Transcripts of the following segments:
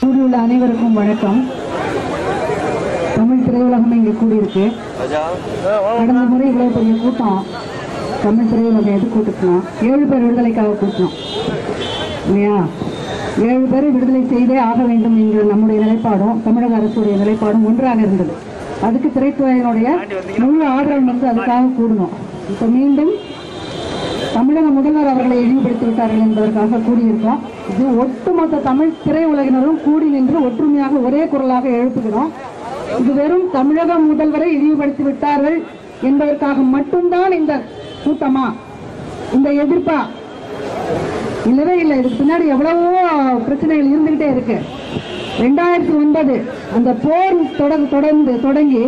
கூடியுள்ள அனைவருக்கும் வணக்கம். தமிழ் திரையுலகம் இங்கே கூடியிருக்கு. கடந்த முறை இவ்வளவு பெரிய கூட்டம் தமிழ் திரையுலகம் எது கூட்டுக்கலாம்? 7 பேர் விடுதலைக்காக கூட்டணும் இல்லையா? 7 பேரை விடுதலை செய்தே ஆக வேண்டும் என்கிற நம்முடைய நிலைப்பாடும் தமிழக அரசுடைய நிலைப்பாடும் ஒன்றாக இருந்தது. அதுக்கு திரைத்துறையினுடைய முழு ஆதரவு அதுக்காக கூடணும். இப்போ மீண்டும் தமிழக முதல்வர் அவர்களை இழிவுபடுத்தி விட்டார்கள் என்பதற்காக கூடியிருக்கோம். இது ஒட்டுமொத்த தமிழ் திரையுலகினரும் கூடி நின்று ஒற்றுமையாக ஒரே குரலாக எழுப்புகிறோம். இது வெறும் தமிழக முதல்வரை இழிவுபடுத்தி விட்டார்கள் என்பதற்காக மட்டும்தான் இந்த கூட்டமா, இந்த எதிர்ப்பா? இல்லவே இல்லை. இதுக்கு பின்னாடி எவ்வளவோ பிரச்சனைகள் இருந்துகிட்டே இருக்கு. 2009 அந்த போர் தொடங்கி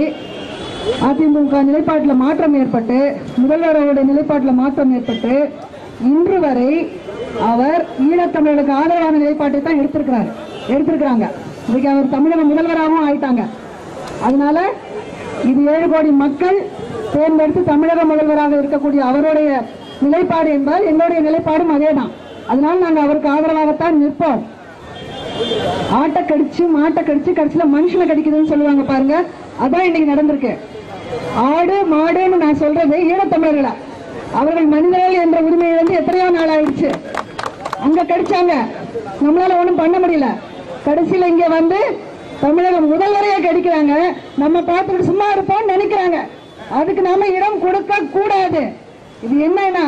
அதிமுக நிலைப்பாட்டில் மாற்றம் ஏற்பட்டு, முதல்வர் அவருடைய நிலைப்பாட்டில் மாற்றம் ஏற்பட்டு, இன்று வரை அவர் ஈழத்தமிழர்களுக்கு ஆதரவான நிலைப்பாட்டை தான் எடுத்திருக்கிறாங்க. இன்னைக்கு அவர் தமிழக முதல்வராகவும் ஆயிட்டாங்க. அதனால இது 7 கோடி மக்கள் தேர்ந்தெடுத்து தமிழக முதல்வராக இருக்கக்கூடிய அவருடைய நிலைப்பாடு என்பதால் எங்களுடைய நிலைப்பாடும் அதேதான். அதனால நாங்கள் அவருக்கு ஆதரவாகத்தான் நிற்போம். ஆட்டை கடிச்சு மாட்டை கடிச்சு கடைசியில மனுஷனை கடிக்குதுன்னு சொல்லுவாங்க பாருங்க, அதான் இன்னைக்கு நடந்திருக்கு. ஆடு மாடுன்னு நான் சொல்றது ஈழத்தமிழர்கள, அவர்கள் மனிதர்கள் என்ற உரிமையை வந்து எத்தனையோ நாள் ஆயிடுச்சு. அங்க கடிச்சாங்க, நம்மளால ஒண்ணும் பண்ண முடியல. கடைசியில இங்க வந்து தமிழக முதல்வரையே கடிக்கிறாங்க. நம்ம பார்த்துட்டு சும்மா இருப்போம்னு நினைக்கிறாங்க. அதுக்கு நாம இடம் கொடுக்க கூடாது. இது என்னன்னா,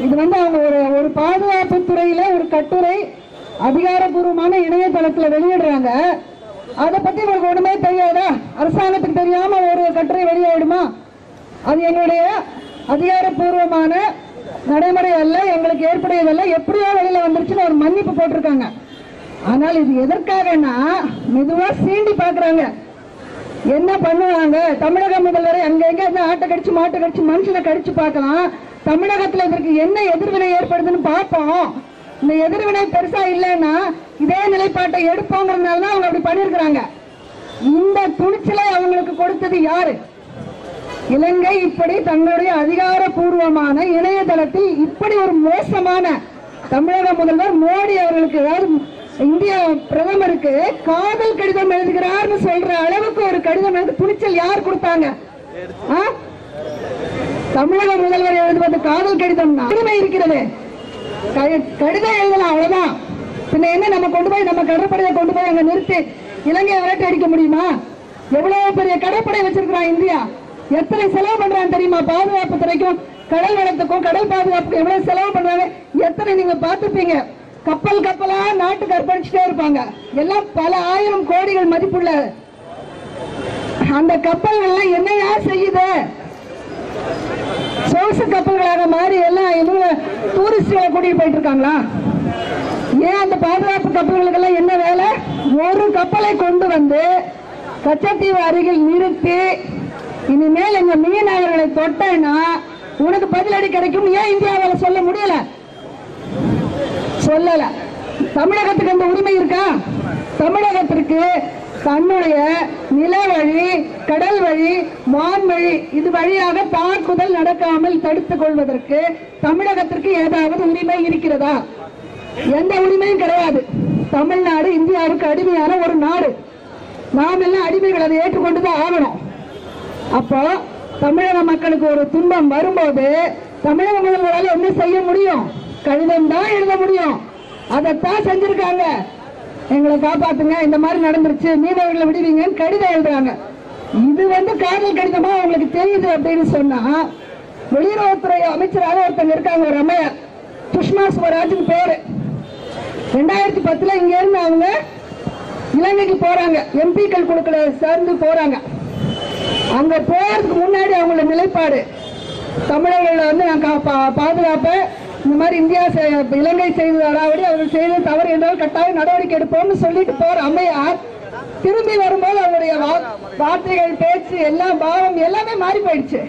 இது வந்து அவங்க ஒரு பாதுகாப்பு துறையில ஒரு கட்டுரை அதிகாரப்பூர்வமான இணையதளத்துல வெளியிடுறாங்க. அதை பத்தி உங்களுக்கு ஒண்ணுமே தெரியாதா? அரசாங்கத்துக்கு தெரியாம ஒரு கட்டுரை வெளியாயிடுமா? அது எங்களுடைய அதிகாரப்பூர்வமான நடைமுறை அல்ல, எங்களுக்கு ஏற்புடையதல்ல. எப்படியோ வெளியில வந்துருச்சுன்னு ஒரு மன்னிப்பு போட்டிருக்காங்க. ஆனால் இது எதற்காகனா, மெதுவா சீண்டி பாக்குறாங்க. என்ன பண்ணுவாங்க? தமிழக முதல்வரை அங்கங்க ஆட்டை கடிச்சு மாட்டை கடிச்சு மனுஷனை கடிச்சு பார்க்கலாம். தமிழகத்துல இதற்கு என்ன எதிர்வினை ஏற்படுதுன்னு பார்ப்போம். இந்த எதிர்வினை பெருசா இல்லைன்னா இதே நிலைப்பாட்டை எடுப்போங்கிறதுனால தான் அவங்க அப்படி பண்ணிருக்கிறாங்க. இந்த துணிச்சலை அவங்களுக்கு கொடுத்தது யாரு? இலங்கை இப்படி தங்களுடைய அதிகாரப்பூர்வமான இணையதளத்தில் இப்படி ஒரு மோசமான தமிழக முதல்வர் மோடி அவர்களுக்கு, அதாவது இந்திய பிரதமருக்கு காதல் கடிதம் எழுதுகிறார்னு சொல்ற அளவுக்கு ஒரு கடிதம் எழுத துணிச்சல் யார் கொடுத்தாங்க? தமிழக முதல்வர் எழுதுவது காதல் கடிதம் உரிமை இருக்கிறது. கடிதம் எழுதலாம், அவ்வளவுதான். பின்ன என்ன, நம்ம கொண்டு போய் நம்ம கடற்படையை கொண்டு போய் அங்க நிறுத்தி இலங்கையை விரட்டி அடிக்க முடியுமா? எவ்வளவு பெரிய கடற்படை வச்சிருக்கிறான் இந்தியா. எத்தனை செலவு பண்றான்னு தெரியுமா? பாதுகாப்பு துறைக்கும் கடல் வளத்துக்கும் கடல் பாதுகாப்புக்கும் எவ்வளவு செலவு பண்றாங்க எத்தனை நீங்க பார்த்துப்பீங்க. கப்பலா நாட்டுக்கு அர்ப்பணிச்சுட்டே இருப்பாங்க. எல்லாம் பல ஆயிரம் கோடிகள் மதிப்புள்ள அந்த கப்பல்கள் என்னையா செய்யுது? சொகுசு கப்பல்களாக மாறி எல்லாம் டூரிஸ்டுகளை கூட்டிட்டு போயிட்டு இருக்காங்களா? ஏன் அந்த பாதுகாப்பு கப்பல்களுக்கு எல்லாம் என்ன வேலை? ஒரு கப்பலை கொண்டு வந்து கச்சத்தீவு அருகில் நிறுத்தி, இனிமேல் எங்க மீனவர்களை தொட்டேன்னா உனக்கு பதிலடி கிடைக்கும். ஏன் இந்தியாவில் சொல்ல முடியல? சொல்லல. தமிழகத்துக்கு அந்த உரிமை இருக்கா? தமிழகத்திற்கு தன்னுடைய நில வழி, கடல் வழி, வான் வழி, இது வழியாக தாக்குதல் நடக்காமல் தடுத்துக் கொள்வதற்கு தமிழகத்திற்கு ஏதாவது உரிமை இருக்கிறதா? எந்த உரிமையும் கிடையாது. தமிழ்நாடு இந்தியாவுக்கு அடிமையான ஒரு நாடு. நாம் எல்லாம் அடிமைகள், அதை ஏற்றுக்கொண்டுதான் ஆகணும். அப்போ தமிழக மக்களுக்கு ஒரு துன்பம் வரும்போது தமிழக முதல்வரால் என்ன செய்ய முடியும்? கடிதம் தான் எழுத முடியும். அதைத்தான் செஞ்சிருக்காங்க. எங்களை காப்பாத்துங்க, இந்த மாதிரி நடந்துருச்சு, மீனவர்களை விடுவீங்கன்னு கடிதம் எழுதுறாங்க. இது வந்து காதல் கடிதமா உங்களுக்கு தெரியுது அப்படின்னு சொன்னா, வெளியுறவுத்துறை அமைச்சராக ஒருத்தங்க இருக்காங்க, ஒரு அம்மையார், சுஷ்மா ஸ்வராஜ்னு பேரு. 2010 இங்க இருந்து அவங்க இலங்கைக்கு போறாங்க. எம்பிக்கள் குழுக்களை சேர்ந்து போறாங்க. அங்க போறதுக்கு முன்னாடி அவங்களோட நிலைப்பாடு, தமிழர்கள் வந்து பாதுகாப்ப இந்த மாதிரி இந்தியா இலங்கை செய்த அடாவடி அவர்கள் செய்த தவறு என்றால் கட்டாய நடவடிக்கை எடுப்போம்னு சொல்லிட்டு போற அம்மையார் திரும்பி வரும்போது அவருடைய வார்த்தைகள், பேச்சு, எல்லாம் பாவம் எல்லாமே மாறி போயிடுச்சு.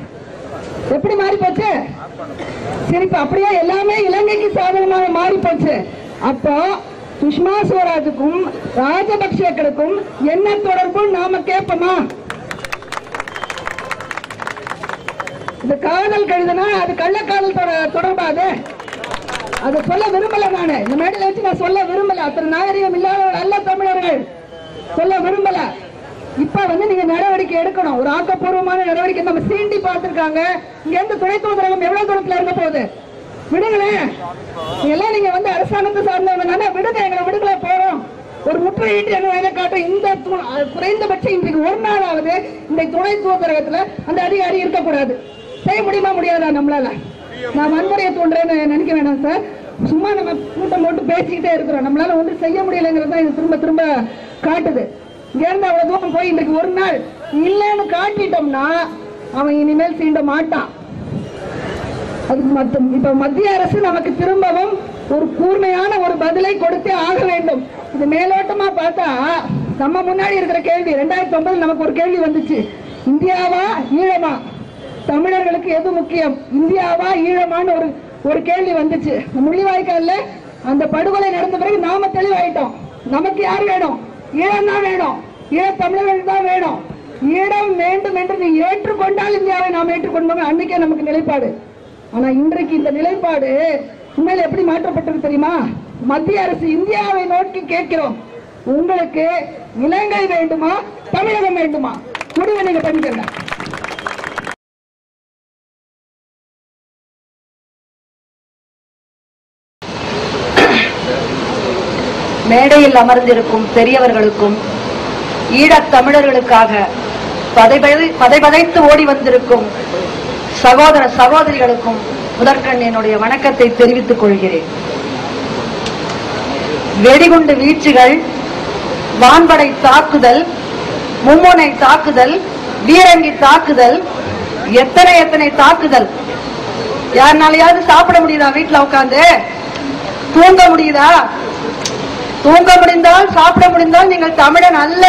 எப்படி மாறி போச்சு? சிரிப்பு. அப்படியே எல்லாமே இலங்கைக்கு சாதகமாக மாறி போச்சு. அப்போ சுஷ்மா ஸ்வராஜுக்கும் ராஜபக்சேக்களுக்கும் என்ன தொடர்பு நாம கேட்போமா? இந்த காதல் கழுதுனா அது கள்ளக்காதல் தொடர்பாது. அதை சொல்ல விரும்பல. நானு இந்த மேடையில வச்சு நான் சொல்ல விரும்பல. அத்தனை நாகரிகம் இல்லாதவர்கள் அல்ல தமிழர்கள். வந்து நீங்க நடவடிக்கை எடுக்கணும். ஒரு ஆக்கப்பூர்வமான நடவடிக்கை. நம்ம சீண்டி பார்த்திருக்காங்க. இங்க இருந்து துணை தூதரகம் எவ்வளவு தூரத்துல இருக்க போகுது? விடுங்களேன். எல்லாம் நீங்க வந்து அரசாங்கத்தை சார்ந்தவங்க விடுங்க, எங்களை விடுதலை போறோம். ஒரு முற்றுகையிட்டு என்ன காட்டும். இந்த குறைந்தபட்சம் இன்றைக்கு ஒரு நாளாவது இந்த துணை தூதரகத்துல அந்த அதிகாரி இருக்கக்கூடாது. செய்ய முடியுமா? முடியாதா? நம்மளால நான் வன்முறையை தூண்டுறேன்னு நினைக்க வேண்டாம் சார். சும்மா நம்ம கூட்டம் போட்டு பேசிக்கிட்டே இருக்கிறோம். நம்மளால ஒன்றும் செய்ய முடியலைங்கிறது தான் இது திரும்ப திரும்ப காட்டுது. இங்க இருந்து அவ்வளவு தூரம் போய் இன்றைக்கு ஒரு நாள் இல்லைன்னு காட்டிட்டோம்னா அவன் இனிமேல் சீண்ட மாட்டான். அதுக்கு மட்டும் இப்ப மத்திய அரசு நமக்கு திரும்பவும் ஒரு கூர்மையான ஒரு பதிலை கொடுத்தே ஆக வேண்டும். இது மேலோட்டமா பார்த்தா நம்ம முன்னாடி இருக்கிற கேள்வி 2009 நமக்கு ஒரு கேள்வி வந்துச்சு. இந்தியாவா ஈழமா? தமிழர்களுக்கு எது முக்கியம், இந்தியாவா ஈழமான்னு ஒரு கேள்வி வந்துச்சு. முள்ளிவாய்க்கால்ல அந்த படுகொலை நடந்த பிறகு நாம தெளிவாயிட்டோம். நமக்கு யார் வேணும்? ஈழம் தான் வேணும். ஈழ தமிழர்கள் தான் வேணும். ஈழம் வேண்டும் என்று நீ ஏற்றுக்கொண்டால் இந்தியாவை நாம் ஏற்றுக்கொண்டோம். அன்னைக்கே நமக்கு நிலைப்பாடு. ஆனா இன்றைக்கு இந்த நிலைப்பாடு உண்மையில எப்படி மாற்றப்பட்டது தெரியுமா? மத்திய அரசு இந்தியாவை நோக்கி கேட்கிறோம், உங்களுக்கு இலங்கை வேண்டுமா, தமிழகம் வேண்டுமா? முடிவை நீங்க பண்ணிக்கங்க. மேடையில் அமர்ந்திருக்கும் பெரியவர்களுக்கும் ஈழத் தமிழர்களுக்காக பதைபதைத்து ஓடி வந்திருக்கும் சகோதர சகோதரிகளுக்கும் முதற்கண் என்னுடைய வணக்கத்தை தெரிவித்துக் கொள்கிறேன். வெடிகுண்டு வீழ்ச்சிகள், வான்படை தாக்குதல், மும்முனை தாக்குதல், வீரங்கி தாக்குதல், எத்தனை எத்தனை தாக்குதல். யாருனாலையாவது சாப்பிட முடியுதா? வீட்டுல உட்காந்து தூங்க முடியுதா? தூங்க முடிந்தால், சாப்பிட முடிந்தால் நீங்கள் தமிழன் அல்ல.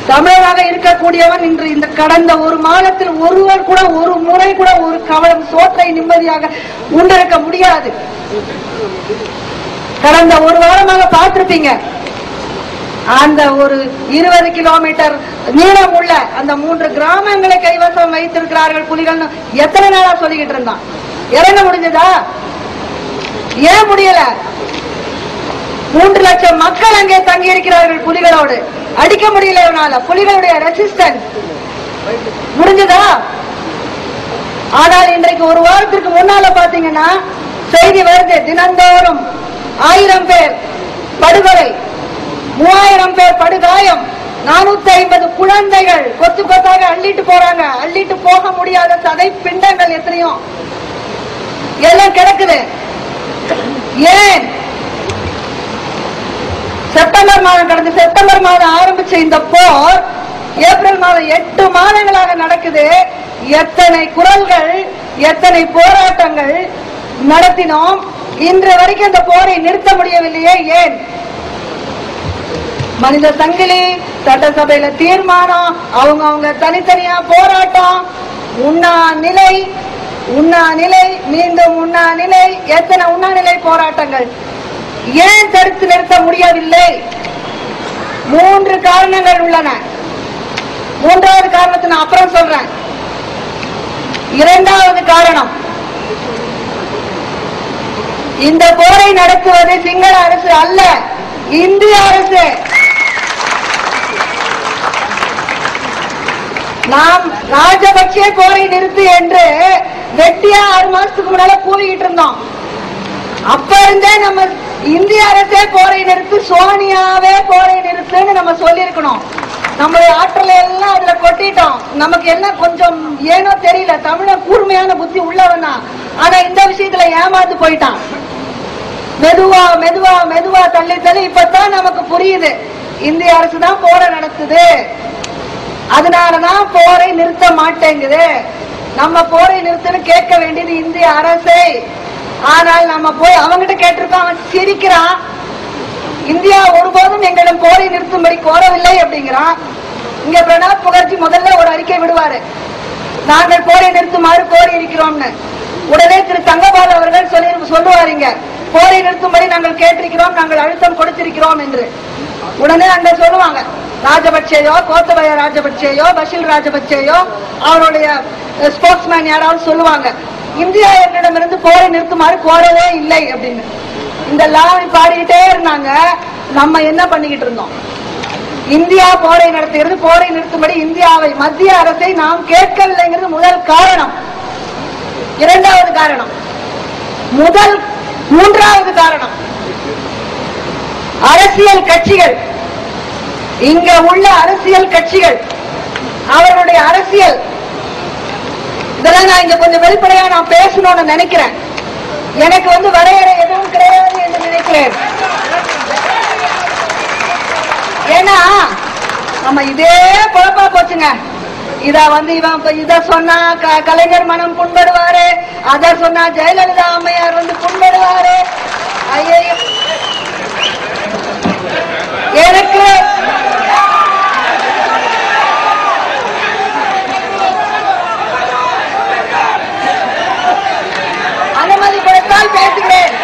தமிழராக இருக்கக்கூடியவன் இன்று இந்த கடந்த ஒரு மாதத்தில் ஒருவர் கூட ஒரு முறை கூட ஒரு கவலம் சோற்றை நிம்மதியாக உண்டிருக்க முடியாது. கடந்த ஒரு வாரமாக பார்த்திருப்பீங்க. அந்த ஒரு 20 கிலோமீட்டர் நீளம் உள்ள அந்த 3 கிராமங்களை கைவசம் வைத்திருக்கிறார்கள் புலிகள். எத்தனை நாளா சொல்லிக்கிட்டு இருந்தான்? இறங்க முடிஞ்சதா? ஏன் முடியல? 3 லட்சம் மக்கள் அங்கே தங்கி இருக்கிறார்கள் புலிகளோடு. அடிக்க முடியல இவனால. புலிகளுடைய ரெசிஸ்டன்ஸ் முடிஞ்சதா? ஆனால் இன்றைக்கு ஒரு வாரத்திற்கு முன்னால பாத்தீங்கன்னா செய்தி வருது, தினந்தோறும் 1000 பேர் படுகொலை, 3000 பேர் படுகாயம், 450 குழந்தைகள் கொத்து கொத்தாக அள்ளிட்டு போறாங்க. அள்ளிட்டு போக முடியாத சதை பிண்டங்கள் எத்தனையோ எல்லாம் கிடக்குது. ஏன்? செப்டம்பர் மாதம் கடந்த செப்டம்பர் மாதம் ஆரம்பிச்ச இந்த போர் ஏப்ரல் மாதம் 8 மாதங்களாக நடக்குது. எத்தனை குரல்கள், எத்தனை போராட்டங்கள் நடத்தினோம். இன்று வரைக்கும் இந்த போரை நிறுத்த முடியவில்லையே. ஏன்? மனித சங்கிலி, சட்டசபையில தீர்மானம், அவங்க தனித்தனியா போராட்டம், உண்ணா நிலை, மீண்டும் உண்ணா நிலை, எத்தனை உண்ணாநிலை போராட்டங்கள். ஏன் தடுத்து நிறுத்த முடியவில்லை? 3 காரணங்கள் உள்ளன. 3வது காரணத்தை நான் அப்புறம் சொல்றேன். 2வது காரணம், இந்த போரை நடத்துவது சிங்கள அரசு அல்ல, இந்திய அரசு. நாம் ராஜபக்சே போரை நிறுத்து என்று வெட்டியா 6 மாசத்துக்கு முன்னால கூவிக்கிட்டு இருந்தோம். அப்ப இருந்தே நம்ம இந்திய அரசே போரை நிறுத்து, சோனியாவே போரை நிறுத்துன்னு நம்ம சொல்லி இருக்கணும். நம்மளுடைய ஆற்றலை எல்லாம் அதுல கொட்டிட்டோம். நமக்கு எல்லாம் கொஞ்சம் ஏனோ தெரியல, தமிழன் கூர்மையான புத்தி உள்ளவனா. ஆனா இந்த விஷயத்துல ஏமாந்து போயிட்டான். மெதுவா மெதுவா மெதுவா தள்ளி தள்ளி இப்பதான் நமக்கு புரியுது, இந்திய அரசு தான் போரை நடத்துது, அதனாலதான் போரை நிறுத்த மாட்டேங்குது. நம்ம போரை நிறுத்தன்னு கேட்க வேண்டியது இந்திய அரசை. ஆனால் நம்ம போய் அவங்கிட்ட கேட்டிருக்கோம், அவன் சிரிக்கிறான். இந்தியா ஒருபோதும் எங்களிடம் போரை நிறுத்தும்படி கோரவில்லை அப்படிங்கிறான். இங்க பிரணாப் முகர்ஜி முதல்ல ஒரு அறிக்கை விடுவாரு, நாங்கள் போரை நிறுத்துமாறு கோரி இருக்கிறோம்னு. உடனே திரு தங்கபால் அவர்கள் சொல்லுவாருங்க, போரை நிறுத்தும்படி நாங்கள் கேட்டிருக்கிறோம், நாங்கள் அழுத்தம் கொடுத்திருக்கிறோம் என்று. உடனே அங்க சொல்லுவாங்க, ராஜபக்சேயோ, கோத்தபய ராஜபக்சேயோ, பஷீர் ராஜபக்சேயோ, அவருடைய ஸ்போக்ஸ்மேன் யாராவது சொல்லுவாங்க, இந்தியா எங்களிடமிருந்து போரை நிறுத்துமாறு கோரவே இல்லை அப்படின்னு. இந்த லாவை பாடிக்கிட்டே இருந்தாங்க. நம்ம என்ன பண்ணிக்கிட்டு இருந்தோம்? இந்தியா போரை நடத்துகிறது. போரை நிறுத்தும்படி இந்தியாவை மத்திய அரசை நாம் கேட்கவில்லைங்கிறது முதல் காரணம். இரண்டாவது காரணம், மூன்றாவது காரணம், அரசியல் கட்சிகள், இங்க உள்ள அரசியல் கட்சிகள், அவர்களுடைய அரசியல், இதெல்லாம் நான் இங்க கொஞ்சம் வெளிப்படையா நான் பேசணும்னு நினைக்கிறேன். எனக்கு வரையறை எதுவும் கிடையாது என்று நினைக்கிறேன். ஏன்னா நம்ம இதே குழப்பா போச்சுங்க. இவன் இத சொன்னா கலைஞர் மனம் புண்படுவாரு, அத சொன்னா ஜெயலலிதா அம்மையார் புண்படுவாரு. ஐயோ, எனக்கு அனுமதி கொடுத்தால் பேசுகிறேன்.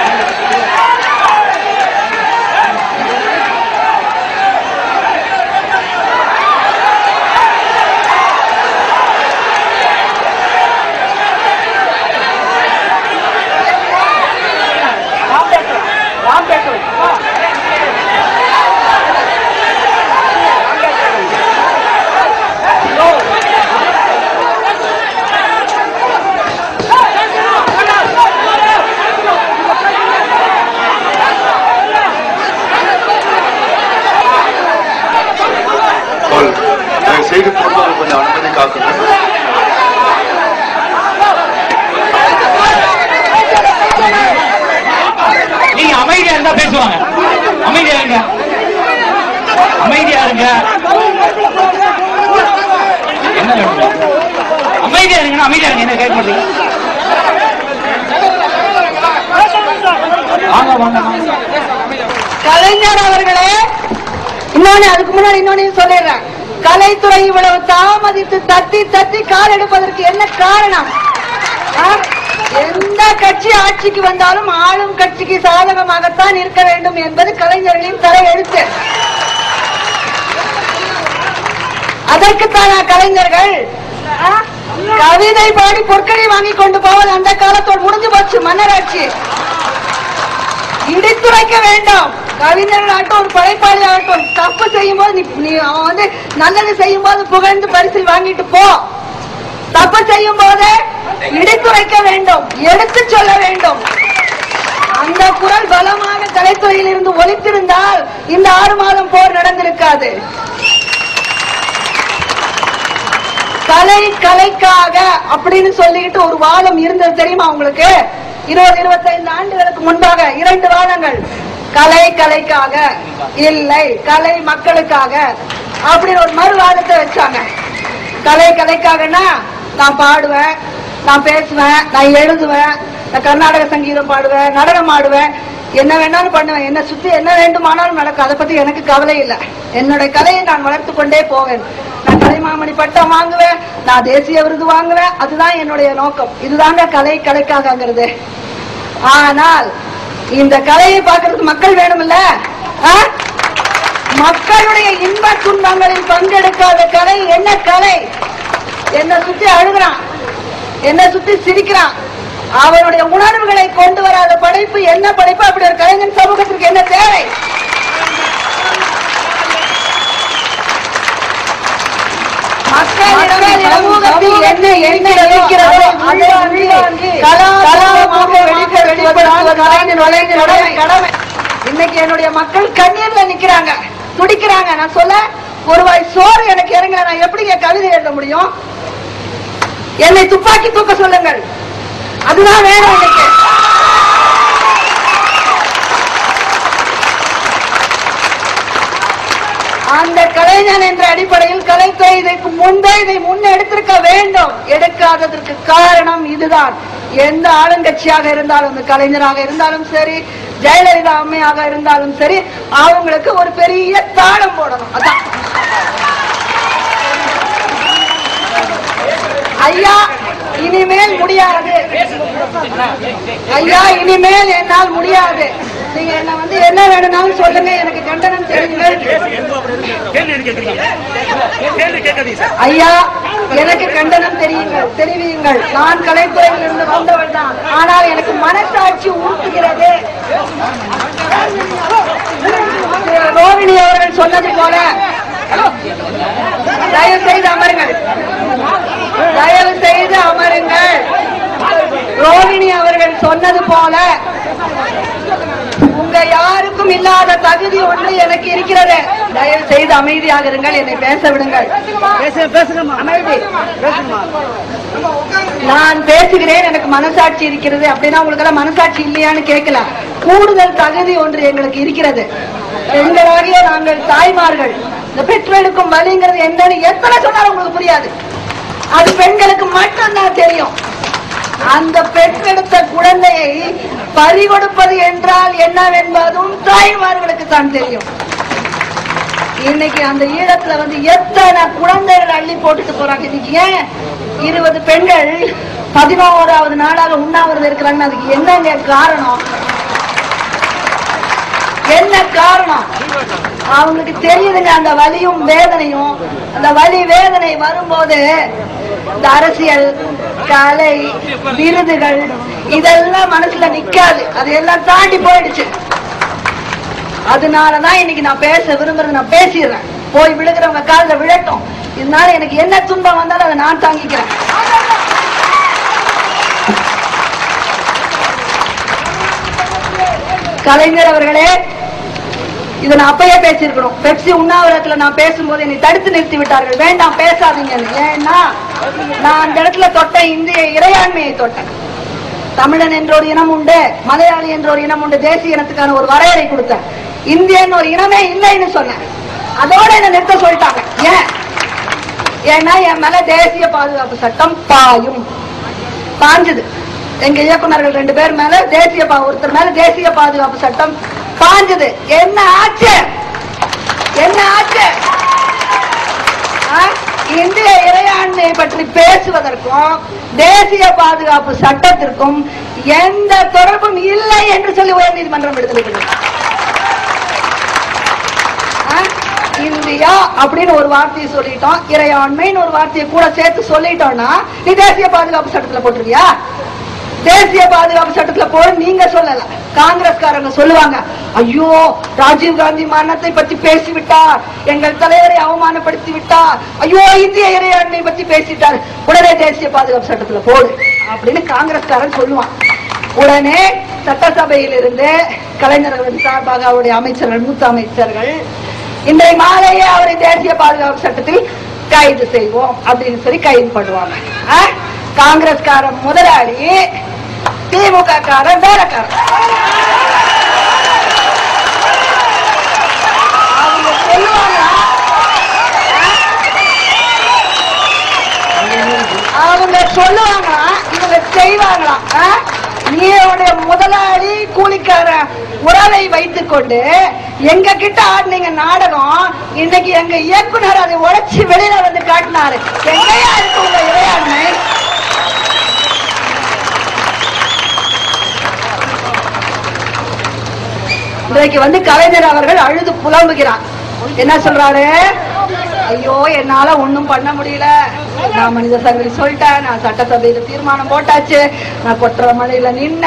செய்து போடுவது கொஞ்சம் அனுமதி காக்கணும். நீங்க அமைதியா இருந்தா பேசுவாங்க. அமைதியா இருங்க, அமைதியா இருங்க. என்ன அமைதியா இருங்க, அமைதியா இருங்க. என்ன கேட்க மாட்டீங்க? கலைஞர் அவர்களே, இன்னொன்னு அதுக்கு முன்னாடி இன்னொன்னு சொல்லிடுறேன். கலைத்துறை இவ்வளவு தாமதித்து தத்தி தத்தி கால் எடுப்பதற்கு என்ன காரணம்? எந்த கட்சி ஆட்சிக்கு வந்தாலும் ஆளும் கட்சிக்கு சாதகமாகத்தான் இருக்க வேண்டும் என்பது கலைஞர்களின் தலையெழுத்து. அதற்குத்தான கலைஞர்கள் கவிதை பாடி பொற்களை வாங்கி கொண்டு போவது அந்த காலத்தோடு முடிஞ்சு போச்சு. மன்னராட்சி இடித்துரைக்க வேண்டும். கவிஞர்கள் ஆகட்டும், ஒரு படைப்பாளி ஆகட்டும், தப்பு செய்யும் போது நீ அவன் நல்லது செய்யும் போது புகழ்ந்து பரிசில் வாங்கிட்டு போ. தப்பு செய்யும் போது இடித்துரைக்க வேண்டும், எடுத்து சொல்ல வேண்டும். அந்த குரல் பலமாக கலைத்துறையில் இருந்து ஒலித்திருந்தால் இந்த 6 மாதம் போர் நடந்திருக்காது. கலைக்காக அப்படின்னு சொல்லிட்டு ஒரு வாதம் இருந்தது தெரியுமா உங்களுக்கு? 20-25 ஆண்டுகளுக்கு முன்பாக 2 வாதங்கள். கலைக்காக இல்லை, கலை மக்களுக்காக அப்படின்னு ஒரு மறுவாதத்தை வச்சாங்க. கலைக்காகனா நான் பாடுவேன், நான் பேசுவேன், நான் எழுதுவேன், நான் கர்நாடக சங்கீதம் பாடுவேன், நடனம் ஆடுவேன், என்ன வேணாலும் பண்ணுவேன், என்ன சுத்தி என்ன வேண்டுமானாலும் நடக்கும். அதை பத்தி எனக்கு கவலை இல்லை. என்னுடைய கலையை நான் வளர்த்து கொண்டே போவேன். நான் கலைமாமணி பட்டம் வாங்குவேன், நான் தேசிய விருது வாங்குவேன். அதுதான் என்னுடைய நோக்கம். இதுதாங்க கலைக்காகங்கிறது. ஆனால் இந்த கலையை பார்க்கறதுக்கு மக்கள் வேணும்ல. மக்களுடைய இன்ப துன்பங்களில் பங்கெடுக்காத கலை என்ன கலை? என்ன சுத்தி அழுகிறான், என்ன சுத்தி சிரிக்கிறான், அவனுடைய உணர்வுகளை கொண்டு வராத படைப்பு என்ன படைப்பு? அப்படி ஒரு கலைஞன் சமூகத்திற்கு என்ன தேவை? சமூகத்தில் என்ன என்ன இருக்கிறதோ கடமை. இன்னைக்கு என்னுடைய மக்கள் கண்ணீர்ல நிக்கிறாங்க, துடிக்கிறாங்க. நான் சொல்ல, ஒரு வாய் சோறு எனக்கு இறங்க, நான் எப்படி கவிதை எழுத முடியும்? என்னை துப்பாக்கி தூக்க சொல்லுங்கள், அதுதான் வேணும் இன்னைக்கு. அந்த கலைஞன் என்ற அடிப்படையில் கலைத்துறை இதற்கு முன்பே இதை முன்னெடுத்திருக்க வேண்டும். எடுக்காததற்கு காரணம் இதுதான். எந்த ஆளுங்கட்சியாக இருந்தாலும், கலைஞராக இருந்தாலும் சரி, ஜெயலலிதா அம்மையாக இருந்தாலும் சரி, அவங்களுக்கு ஒரு பெரிய தாளம் போடணும். அதான் ஐயா, இனிமேல் முடியாது. ஐயா, இனிமேல் என்னால் முடியாது. நீங்க என்ன என்ன வேணும்னாலும் சொல்லுங்க, எனக்கு கண்டனம் தெரியுங்கள். ஐயா, எனக்கு கண்டனம் தெரிவியுங்கள். நான் கலைத்துறையில் இருந்து வந்தவள் தான். ஆனால் எனக்கு மனசாட்சி ஊட்டுகிறது. ரோகிணி அவர்கள் சொன்னது போல தயவு செய்து அமருங்கள், தயவு செய்து அமருங்கள். ரோகிணி அவர்கள் சொன்னது போல உங்க யாருக்கும் இல்லாத தகுதி ஒன்று எனக்கு இருக்கிறது. தயவு செய்து அமைதியாக இருங்கள், என்னை பேச விடுங்கள். அமைதி. நான் பேசுகிறேன், எனக்கு மனசாட்சி இருக்கிறது. அப்படின்னா உங்களுக்கு எல்லாம் மனசாட்சி இல்லையான்னு கேட்கல. கூடுதல் தகுதி ஒன்று எங்களுக்கு இருக்கிறது. பெண்களாகிய நாங்கள் தாய்மார்கள். இந்த பெற்றோருக்கும் வலிங்கிறது என்னன்னு எத்தனை சொன்னாலும் உங்களுக்கு புரியாது. அது பெண்களுக்கு மட்டும்தான் தெரியும். அந்த பெற்றெடுத்த குழந்தையை பறிகொடுப்பது என்றால் என்னவென்பதும் தாய்மார்களுக்கு தான் தெரியும். இன்னைக்கு அந்த ஈழத்துல எத்தனை குழந்தைகள் அள்ளி போட்டுட்டு போறாங்க. இன்னைக்கு ஏன் 20 பெண்கள் 11வது நாளாக உண்ணாவிரதம் இருக்கிறாங்க? அதுக்கு என்னங்க காரணம்? என்ன காரணம்? அவங்களுக்கு தெரியுதுங்க அந்த வலியும் வேதனையும். அந்த வலி வேதனை வரும்போது இந்த அரசியல், கலை, விருதுகள் இதெல்லாம் மனசுல நிக்காது. அதையெல்லாம் தாண்டி போயிடுச்சு. அதனாலதான் இன்னைக்கு நான் பேச விரும்புறது. நான் பேசிடுறேன், போய் விழுகிறவங்க காலில் விழட்டும். இதனால எனக்கு என்ன துன்பம் வந்தாலும் அதை நான் தாங்கிக்கிறேன். கலைஞர் அவர்களே, இதை நான் அப்பயே பேசியிருக்கணும். பெப்சி உண்ணாவிரதத்துல நான் பேசும்போது என்னை தடுத்து நிறுத்தி விட்டார்கள். வேண்டாம் பேசாதீங்க. ஏன்னா நான் அந்த இடத்துல தொட்ட இந்திய இறையாண்மையை தொட்டேன். தமிழன் என்ற ஒரு இனம் உண்டு, மலையாளி என்ற ஒரு இனம் உண்டு, தேசிய இனத்துக்கான ஒரு வரையறை கொடுத்தேன். இந்தியன் ஒரு இனமே இல்லைன்னு சொன்னேன். அதோட என்ன நிறுத்த சொல்லிட்டாங்க. ஏன்னா என் மேல தேசிய பாதுகாப்பு சட்டம் பாஞ்சது. எங்க இயக்குநர்கள் 2 பேர் மேல ஒருத்தர் மேல தேசிய பாதுகாப்பு சட்டம் பாஞ்சது. என்ன ஆச்சு? என்ன ஆச்சு? இந்திய இறையாண்மையை பற்றி பேசுவதற்கும் தேசிய பாதுகாப்பு சட்டத்திற்கும் எந்த தொடர்பும் இல்லை என்று சொல்லி உயர்நீதிமன்றம் எடுத்துக்கிறது. இந்தியா அப்படின்னு ஒரு வார்த்தையை சொல்லிட்டோம், இறையாண்மைன்னு ஒரு வார்த்தையை கூட சேர்த்து சொல்லிட்டோம்னா நீ தேசிய பாதுகாப்பு சட்டத்துல போட்டுருவியா? தேசிய பாதுகாப்பு சட்டத்துல போட நீங்க சொல்லல, காங்கிரஸ்காரங்க சொல்லுவாங்க. ஐயோ, ராஜீவ் காந்தி மரணத்தை பத்தி பேசிவிட்டார், எங்கள் தலைவரை அவமானப்படுத்தி விட்டார், ஐயோ இந்திய இறையாண்மை பத்தி பேசிட்டார், உடனே தேசிய பாதுகாப்பு சட்டத்துல போடு அப்படின்னு காங்கிரஸ்காரன் சொல்லுவான். உடனே சட்டசபையிலிருந்து கலைஞர்கள் சார்பாக அவருடைய அமைச்சர்கள், மூத்த அமைச்சர்கள், இன்றைய மாலையே அவரை தேசிய பாதுகாப்பு சட்டத்தில் கைது செய்வோம் அப்படின்னு சொல்லி கைது பண்ணுவாங்க. காங்கிரஸ்காரன் முதலாளி, திமுக காரன் வேலைக்காரன். அவங்க சொல்லுவாங்க, இவங்க செய்வாங்களாம். நீ உடைய முதலாளி கூலிக்கார உறவை வைத்துக் கொண்டு எங்க கிட்ட ஆடினீங்க நாடகம், இன்னைக்கு எங்க இயக்குனர் அதை உடைச்சு வெளியில வந்து காட்டினாரு. எங்கயா இருக்கு உங்க இறையாண்மை? இன்றைக்கு கலைஞர் அவர்கள் அழுது புலம்புகிறார். என்ன சொல்றாரு? ஐயோ, என்னால ஒண்ணும் பண்ண முடியல, நான் மனித சங்கிலி சொல்லிட்டேன், நான் சட்டசபையில தீர்மானம் போட்டாச்சு, நான் கொற்ற மலையில நின்ன,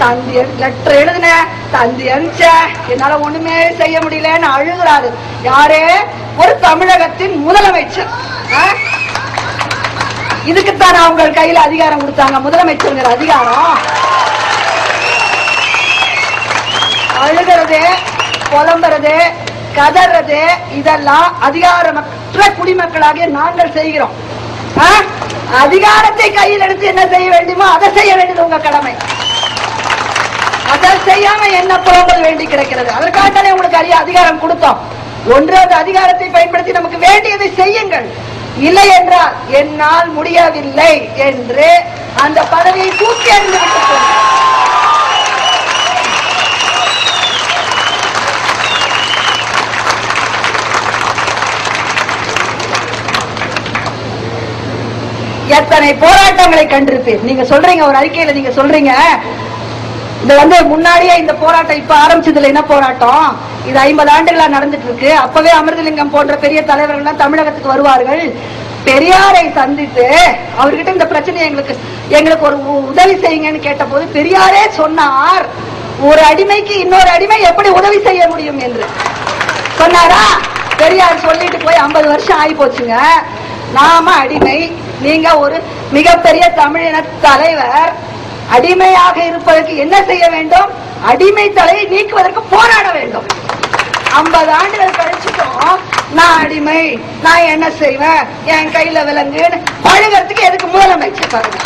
தந்தி லெட்டர் எழுதின, தந்தி அனுப்பிச்ச, என்னால ஒண்ணுமே செய்ய முடியலன்னு அழுகிறாரு. யாரு? ஒரு தமிழகத்தின் முதலமைச்சர். இதுக்குத்தான் அவங்க கையில அதிகாரம் கொடுத்தாங்க, முதலமைச்சருங்கிற அதிகாரம். அழுகிறது, புலம்புறது, கதறது, இதெல்லாம் அதிகாரமற்ற குடிமக்களாகிய நாங்கள் செய்கிறோம். அதிகாரத்தை கையில் எடுத்து என்ன செய்ய வேண்டுமோ அதை செய்ய வேண்டியது உங்க கடமை. அதை செய்யாம என்ன புலம்பல் வேண்டி கிடைக்கிறது? அதற்காகத்தானே உங்களுக்கு அதிகாரம் கொடுத்தோம். ஒன்று, அந்த அதிகாரத்தை பயன்படுத்தி நமக்கு வேண்டியதை செய்யுங்கள். இல்லை என்றால் என்னால் முடியவில்லை என்று அந்த பதவியை தூக்கி எறிந்து விட்டு எத்தனை போராட்டங்களை கண்டிருப்பேன். நீங்க சொல்றீங்க, ஒரு அறிக்கையில நீங்க சொல்றீங்க, இந்த முன்னாடியே இந்த போராட்டம் இப்ப ஆரம்பிச்சதுல என்ன போராட்டம், இது 50 ஆண்டுகளா நடந்துட்டு இருக்கு. அப்பவே அமிர்தலிங்கம் போன்ற பெரிய தலைவர்கள் தமிழகத்துக்கு வருவார்கள், பெரியாரை சந்தித்து அவர்கிட்ட இந்த பிரச்சனை எங்களுக்கு ஒரு உதவி செய்யுங்கன்னு கேட்ட போது பெரியாரே சொன்னார், ஒரு அடிமைக்கு இன்னொரு அடிமை எப்படி உதவி செய்ய முடியும் என்று சொன்னாரா? பெரியார் சொல்லிட்டு போய் 50 வருஷம் ஆகி போச்சுங்க. நாம அடிமை, நீங்க ஒரு மிகப்பெரிய தமிழின தலைவர். அடிமையாக இருப்பதற்கு என்ன செய்ய வேண்டும்? அடிமை தலையை நீக்குவதற்கு போராட வேண்டும். 50 ஆண்டுகள் கழிச்சுட்டோம். நான் அடிமை, நான் என்ன செய்வேன், என் கையில விலங்கு பழகிறதுக்கு எதுக்கு முதலமைச்சர் பாருங்க.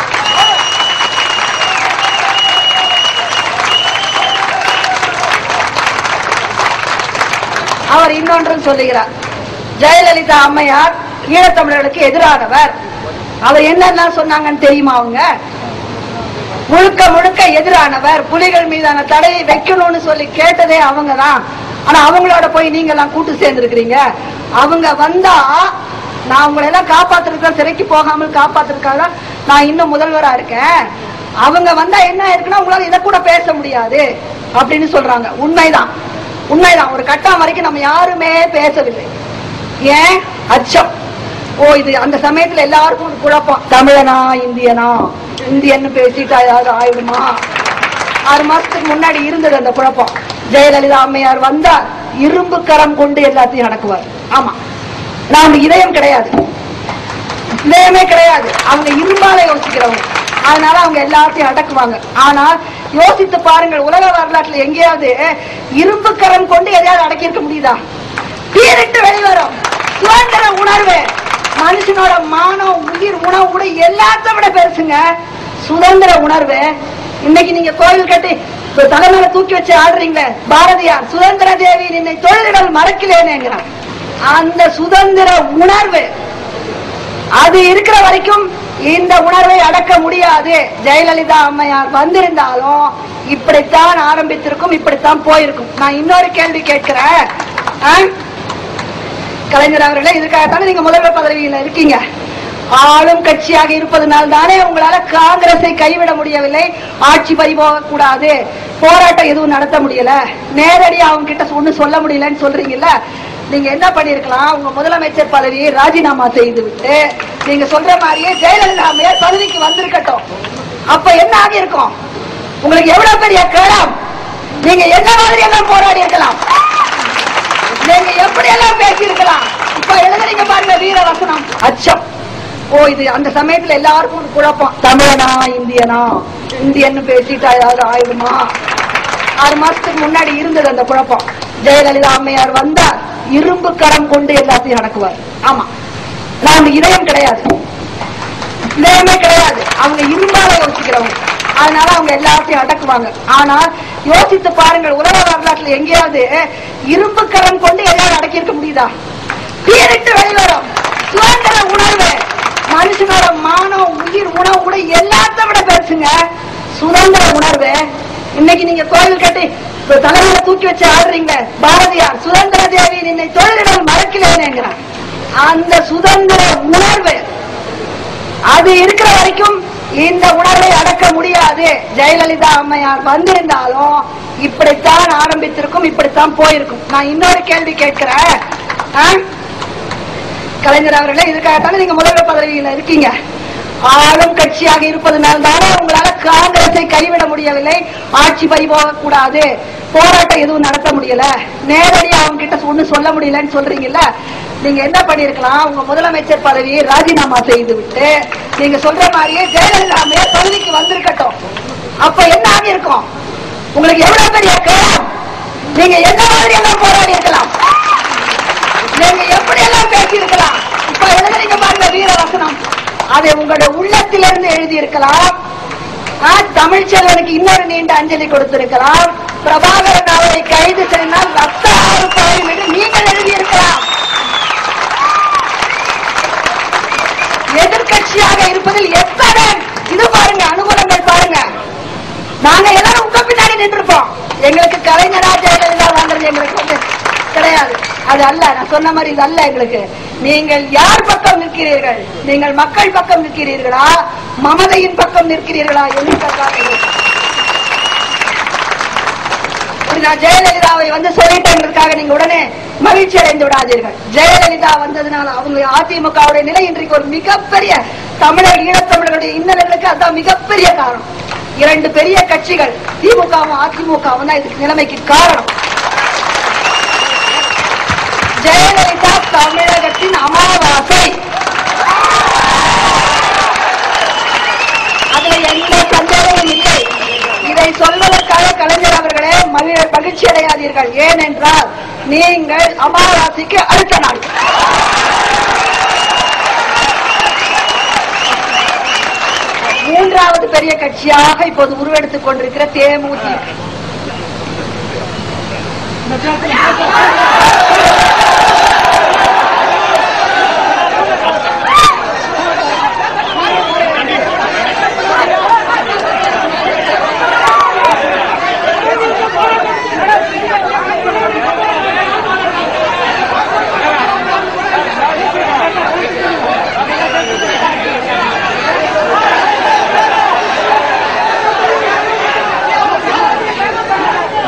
அவர் இன்னொன்றும் சொல்லுகிறார். ஜெயலலிதா அம்மையார் ஈழத்தமிழர்களுக்கு எதிரானவர். அவர் என்னன்னா சொன்னாங்கன்னு தெரியுமா? அவங்க முழுக்க முழுக்க எதிரானவர். புலிகள் மீதான தடையை வைக்கணும்னு சொல்லி கேட்டதே அவங்கதான். ஆனா அவங்களோட போய் நீங்க எல்லாம் கூட்டு சேர்ந்திருக்கிறீங்க. அவங்க வந்தா நான் உங்களை எல்லாம் காப்பாத்துறதுக்கு, சிறைக்கு போகாமல் காப்பாத்துறதுக்காக நான் இன்னும் முதல்வரா இருக்கேன். அவங்க வந்தா என்ன இருக்குன்னா உங்களால இதை கூட பேச முடியாது அப்படின்னு சொல்றாங்க. உண்மைதான், உண்மைதான். ஒரு கட்டம் வரைக்கும் நம்ம யாருமே பேசவில்லை. ஏன்? அச்சம். ஓ, இது அந்த சமயத்துல எல்லாருக்கும் ஒரு குழப்பம். தமிழனா இந்தியனா, இந்தியன்னு பேசிட்டா ஏதாவது ஆயிடுமா? 6 மாசத்துக்கு முன்னாடி இருந்தது அந்த குழப்பம். ஜெயலலிதா அம்மையார் வந்தா இரும்பு கரம் கொண்டு எல்லாத்தையும் அடக்குவார். ஆமா, நாம இதயம் கிடையாது, இதயமே கிடையாது. அவங்க இரும்பால யோசிக்கிறவங்க. அதனால அவங்க எல்லாத்தையும் அடக்குவாங்க. ஆனால் யோசித்து பாருங்கள், உலக வரலாற்றுல எங்கேயாவது இரும்பு கரம் கொண்டு எதையாவது அடக்கி இருக்க முடியுதா? பீரிட்டு வெளிவரும் சுதந்திர உணர்வு, மனுஷனோட மானம், உயிர், உணவு கூட எல்லாத்த விட பெருசுங்க சுதந்திர உணர்வு. இன்னைக்கு நீங்க கோயில் கட்டி தலைமையில தூக்கி வச்சு ஆடுறீங்களே, பாரதியார் சுதந்திர தேவி நின்னை தொழில்கள் மறக்கலேனேங்கிறார். அந்த சுதந்திர உணர்வு அது இருக்கிற வரைக்கும் இந்த உணர்வை அடக்க முடியாது. ஜெயலலிதா அம்மையார் வந்திருந்தாலும் இப்படித்தான் ஆரம்பித்திருக்கும், இப்படித்தான் போயிருக்கும். நான் இன்னொரு கேள்வி கேட்கிறேன். கலைஞர் அவர்களே, இதுக்காகத்தானே நீங்க முதல்வர் பதவியில இருக்கீங்க. ஆளும் கட்சியாக இருப்பதனால் தானே உங்களால காங்கிரஸை கைவிட முடியவில்லை, ஆட்சி பறிபோக கூடாது, போராட்டம் எதுவும் நடத்த முடியல, நேரடியா அவங்க கிட்ட ஒண்ணு சொல்ல முடியலன்னு சொல்றீங்கல்ல. நீங்க என்ன பண்ணிருக்கலாம்? உங்க முதலமைச்சர் பதவியை ராஜினாமா செய்து விட்டு நீங்க சொல்ற மாதிரியே ஜெயலலிதா அம்மையார் பதவிக்கு வந்திருக்கட்டும். அப்ப என்ன ஆகி இருக்கும்? உங்களுக்கு எவ்வளவு பெரிய கேடம். நீங்க என்ன மாதிரி எல்லாம் போராடி இருக்கலாம், நீங்க எப்படி எல்லாம் பேசி இருக்கலாம். இப்ப எழுதுறீங்க பாருங்க வீரவசனம். அச்சம். ஓ, இது அந்த சமயத்துல எல்லாருக்கும் ஒரு குழப்பம். தமிழனா இந்தியனா, இந்தியன்னு பேசிட்டா ஏதாவது ஆயிடுமா? 6 மாசத்துக்கு முன்னாடி இருந்தது அந்த குழப்பம். ஜெயலலிதா அம்மையார் வந்தா இரும்பு கரம் கொண்டு எல்லாத்தையும் அடக்குவார். ஆமா, நாம இதயம் கிடையாது, இதயமே கிடையாது. அவங்க இரும்பால யோசிக்கிறவங்க. அதனால அவங்க எல்லாத்தையும் அடக்குவாங்க. ஆனால் யோசித்து பாருங்கள், உலக வரலாற்றுல எங்கேயாவது இரும்பு கரம் கொண்டு எதையாவது அடக்கி இருக்க முடியுதா? பீரிட்டு வெளிவரும் சுதந்திர உணர்வு, மனுஷனோட மானம், உயிர், உணவு கூட எல்லாத்த விட பெருசுங்க சுதந்திர உணர்வு. இன்னைக்கு நீங்க கோயில் கட்டி தலைமையில தூக்கி வச்சு ஆடுறீங்க, பாரதியார் சுதந்திர தேவி நின்னை தொழில்கள் மறக்கலேனேங்கிறார். அந்த சுதந்திர உணர்வு அது இருக்கிற வரைக்கும் இந்த உணர்வை அடக்க முடியாது. ஜெயலலிதா அம்மையார் வந்திருந்தாலும் இப்படித்தான் ஆரம்பித்திருக்கும், இப்படித்தான் போயிருக்கும். நான் இன்னொரு கேள்வி கேட்கிறேன். கலைஞர் அவர்களே, இதுக்காகத்தானே நீங்க முதல்வர் பதவியில இருக்கீங்க. ஆளும் கட்சியாக இருப்பதனால் தானே உங்களால காங்கிரஸை கைவிட முடியவில்லை, ஆட்சி பறிபோக கூடாது, போராட்டம் எதுவும் நடத்த முடியல, நேரடியா அவங்க கிட்ட ஒண்ணு சொல்ல முடியலன்னு சொல்றீங்கல்ல. நீங்க என்ன பண்ணிருக்கலாம்? உங்க முதலமைச்சர் பதவியை ராஜினாமா செய்து விட்டு நீங்க சொல்ற மாதிரியே ஜெயலலிதா அம்மையார் பதவிக்கு வந்திருக்கட்டும். அப்ப என்ன ஆகி இருக்கும்? உங்களுக்கு எவ்வளவு பெரிய கேடம். நீங்க என்ன மாதிரி எல்லாம் போராடி இருக்கலாம், நீங்க எப்படி எல்லாம் பேசி இருக்கலாம். இப்ப எழுதுறீங்க பாருங்க வீரவசனம். அதை உங்களோட உள்ளத்திலிருந்து எழுதி இருக்கலாம். தமிழ்ச்செல்வனுக்கு இன்னொரு நீண்ட அஞ்சலி கொடுத்திருக்கலாம். பிரபாகரன் அவரை கைது செய்தால் ரத்த ஆறு பாயும் என்று நீங்கள் எழுதியிருக்கலாம். எதிர்கட்சியாக இருப்பதில் எத்தனை இது பாருங்க, அனுகூலங்கள் பாருங்க. நாங்க எல்லாரும் உங்க பின்னாடி நின்றுப்போம். எங்களுக்கு கலைஞரா ஜெயலலிதா வாங்குறது எங்களுக்கு வந்து கிடையாது. அது அல்ல, நான் சொன்ன மாதிரி இது அல்ல எங்களுக்கு. நீங்கள் யார் பக்கம் நிற்கிறீர்கள்? நீங்கள் மக்கள் பக்கம் நிற்கிறீர்களா, மமதையின் பக்கம் நிற்கிறீர்களா என்று நான் ஜெயலலிதாவை வந்து சொல்லிட்டேங்கிறதுக்காக நீங்க உடனே மகிழ்ச்சி அடைந்து விடாதீர்கள். ஜெயலலிதா வந்ததுனால அவங்க அதிமுகவுடைய நிலை இன்றைக்கு ஒரு மிகப்பெரிய தமிழர் ஈழத்தமிழர்களுடைய இன்னல்களுக்கு அதான் மிகப்பெரிய காரணம். 2 பெரிய கட்சிகள் திமுகவும் அதிமுகவும் தான் இதுக்கு நிலைமைக்கு காரணம். ஜெயலலிதா தமிழகத்தின் தசை. அதுல எந்த சந்தேகமும் இல்லை. இதை சொல்வதற்காக கலைஞர் அவர்களே மகிழ்ச்சி அடையாதீர்கள். ஏனென்றால் நீங்கள் அமாவாசைக்கு அடுத்த நாள். மூன்றாவது பெரிய கட்சியாக இப்போது உருவெடுத்துக் கொண்டிருக்கிற தேமுதிக.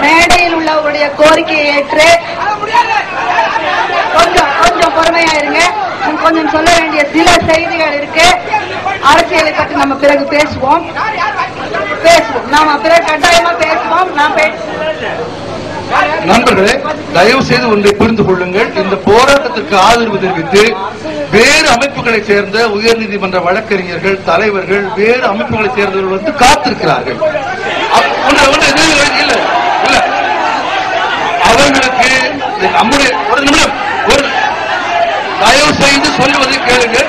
மேடையில் உள்ளவருடைய கோரிக்கையை ஏற்று கொஞ்சம் பொறுமையா இருங்க. கொஞ்சம் சொல்ல வேண்டிய சில செய்திகள் இருக்கு. அரசியலை பற்றி நம்ம பிறகு பேசுவோம். நாம பிறகு கட்டாயமா பேசுவோம். நண்பர்களே, தயவு செய்து ஒன்றை புரிந்து கொள்ளுங்கள். இந்த போராட்டத்திற்கு ஆதரவு தெரிவித்து வேறு அமைப்புகளை சேர்ந்த உயர்நீதிமன்ற வழக்கறிஞர்கள், தலைவர்கள், வேறு அமைப்புகளை சேர்ந்தவர்கள் வந்து காத்திருக்கிறார்கள். அவர்களுக்கு நம்முடைய ஒரு நிமிடம் தயவு செய்து சொல்லுவதை கேளுங்க.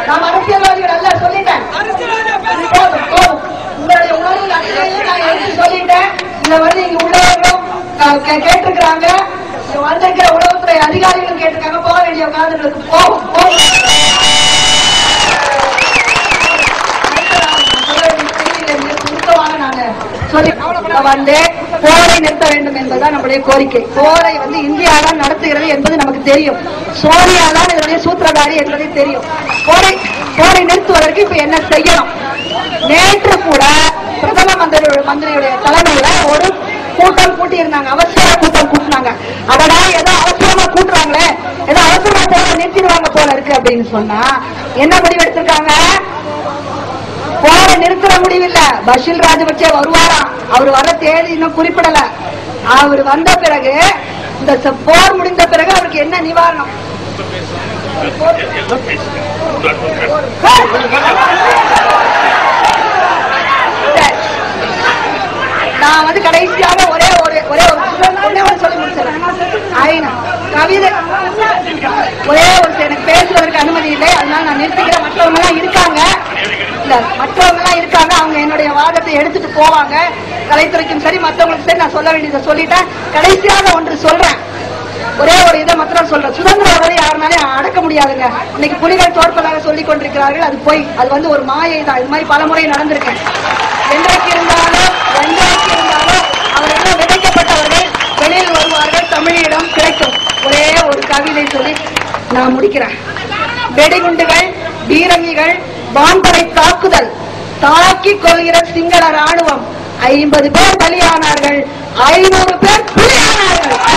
நாம் அரசியல்வாதிகள் அல்ல, சொல்லிட்டேன். உங்களுடைய உணர்வு அடிப்படையில் நான் எடுத்து சொல்லிட்டேன். இதை வந்து இங்க உள்ளவர்களும் கேட்டிருக்கிறாங்க, வந்திருக்கிற உளவுத்துறை அதிகாரிகளும் கேட்டிருக்காங்க. போக வேண்டிய காலங்களுக்கு போகும். வந்து போரை நிறுத்த வேண்டும் என்பதுதான் நம்முடைய கோரிக்கை. போரை வந்து இந்தியா தான் நடத்துகிறது என்பது நமக்கு தெரியும். சோனியா தான் இதனுடைய சூத்திரதாரி என்பதை தெரியும். போரை நிறுத்துவதற்கு இப்ப என்ன செய்யணும்? நேற்று கூட பிரதம மந்திரியுடைய தலைமையில ஒரு கூட்டம் கூட்டியிருந்தாங்க. அவசர கூட்டம் கூட்டினாங்க. அதனா ஏதோ அவசரமா கூட்டுறாங்களே, ஏதோ அவசரமா போரை நிறுத்திடுவாங்க போல இருக்கு அப்படின்னு சொன்னா என்ன முடிவு எடுத்திருக்காங்க? போரை நிறுத்துற முடிவில்ல. பஷீர் ராஜபக்சே வருவாராம். அவர் வர தேதி இன்னும் குறிப்பிடல. அவர் வந்த பிறகு, இந்த போர் முடிந்த பிறகு அவருக்கு என்ன நிவாரணம்? நான் வந்து கடைசியாக ஒரே ஒரு சொல்லி முடிச்சிடறேன். கவிதை ஒரே ஒரு எனக்கு பேசுவதற்கு அனுமதி இல்லை. அதனால நான் நிறுத்திக்கிறேன். மற்றவங்க எல்லாம் இருக்காங்க, அவங்க என்னுடைய வாதத்தை எடுத்துட்டு போவாங்க. கலைத்துறைக்கும் சரி, மற்றவங்களுக்கு சரி, நான் சொல்ல வேண்டியதை சொல்லிட்டேன். கடைசியாக ஒன்று சொல்றேன். ஒரே ஒரு இதை மாத்திரம் சொல்றேன். சுதந்திரம் யாருனாலும் அடக்க முடியாதுங்க. இன்னைக்கு புலிகள் தோற்பதாக சொல்லிக் கொண்டிருக்கிறார்கள். அது போய், அது வந்து ஒரு மாயை தான். இது மாதிரி பல முறை நடந்திருக்கேன். என்றைக்கு இருந்தாலும் அவர்கள் விதைக்கப்பட்டவர்கள் வெளியில் வருவார்கள். தமிழீழம் கிடைக்கும். ஒரே ஒரு கவிதை சொல்லி நான் முடிக்கிறேன். வெடிகுண்டுகள், பீரங்கிகள், வான்படை தாக்குதல், தாக்கிக் கொள்கிற சிங்கள ராணுவம் 50 பேர் பலியானார்கள், 500 பேர் புலியானார்கள்.